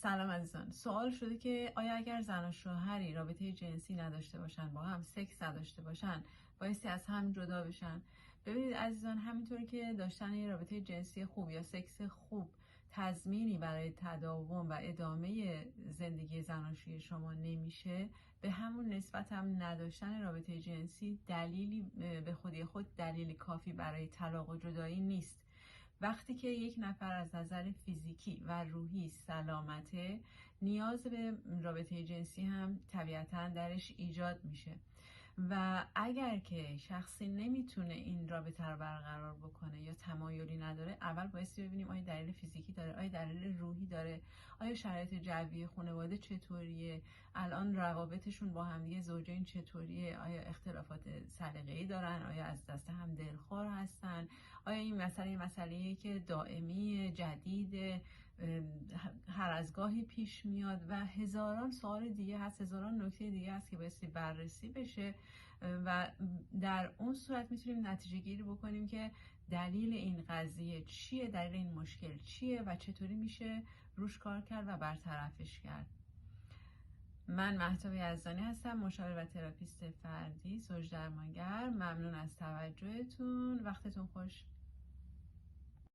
سلام عزیزان. سوال شده که آیا اگر زن و شوهری رابطه جنسی نداشته باشن، با هم سکس نداشته باشن، بایستی از هم جدا بشن؟ ببینید عزیزان، همینطور که داشتن یه رابطه جنسی خوب یا سکس خوب تضمینی برای تداوم و ادامه زندگی زناشویی شما نمیشه، به همون نسبت هم نداشتن رابطه جنسی دلیلی به خودی خود دلیلی کافی برای طلاق و جدایی نیست. وقتی که یک نفر از نظر فیزیکی و روحی سلامته، نیاز به رابطه جنسی هم طبیعتاً درش ایجاد میشه و اگر که شخصی نمیتونه این رابطه رو برقرار بکنه یا تمایلی نداره، اول بایستی ببینیم آیا دلیل فیزیکی داره، آیا دلیل روحی داره، آیا شرایط جوی خانواده چطوریه، الان روابطشون با همدیگه زوجین چطوریه، آیا اختلافات سلیقه‌ای دارن، آیا از دست هم دلخور هستن، آیا این مسئله که دائمی جدید هر از گاهی پیش میاد و هزاران سوال دیگه هست، هزاران نکته دیگه هست که بایستی بررسی بشه و در اون صورت میتونیم نتیجه گیری بکنیم که دلیل این قضیه چیه، دلیل این مشکل چیه و چطوری میشه روش کار کرد و برطرفش کرد. من مهتاب یزدانی هستم، مشاور و تراپیست فردی، زوج درمانگر. ممنون از توجهتون، وقتتون خوش.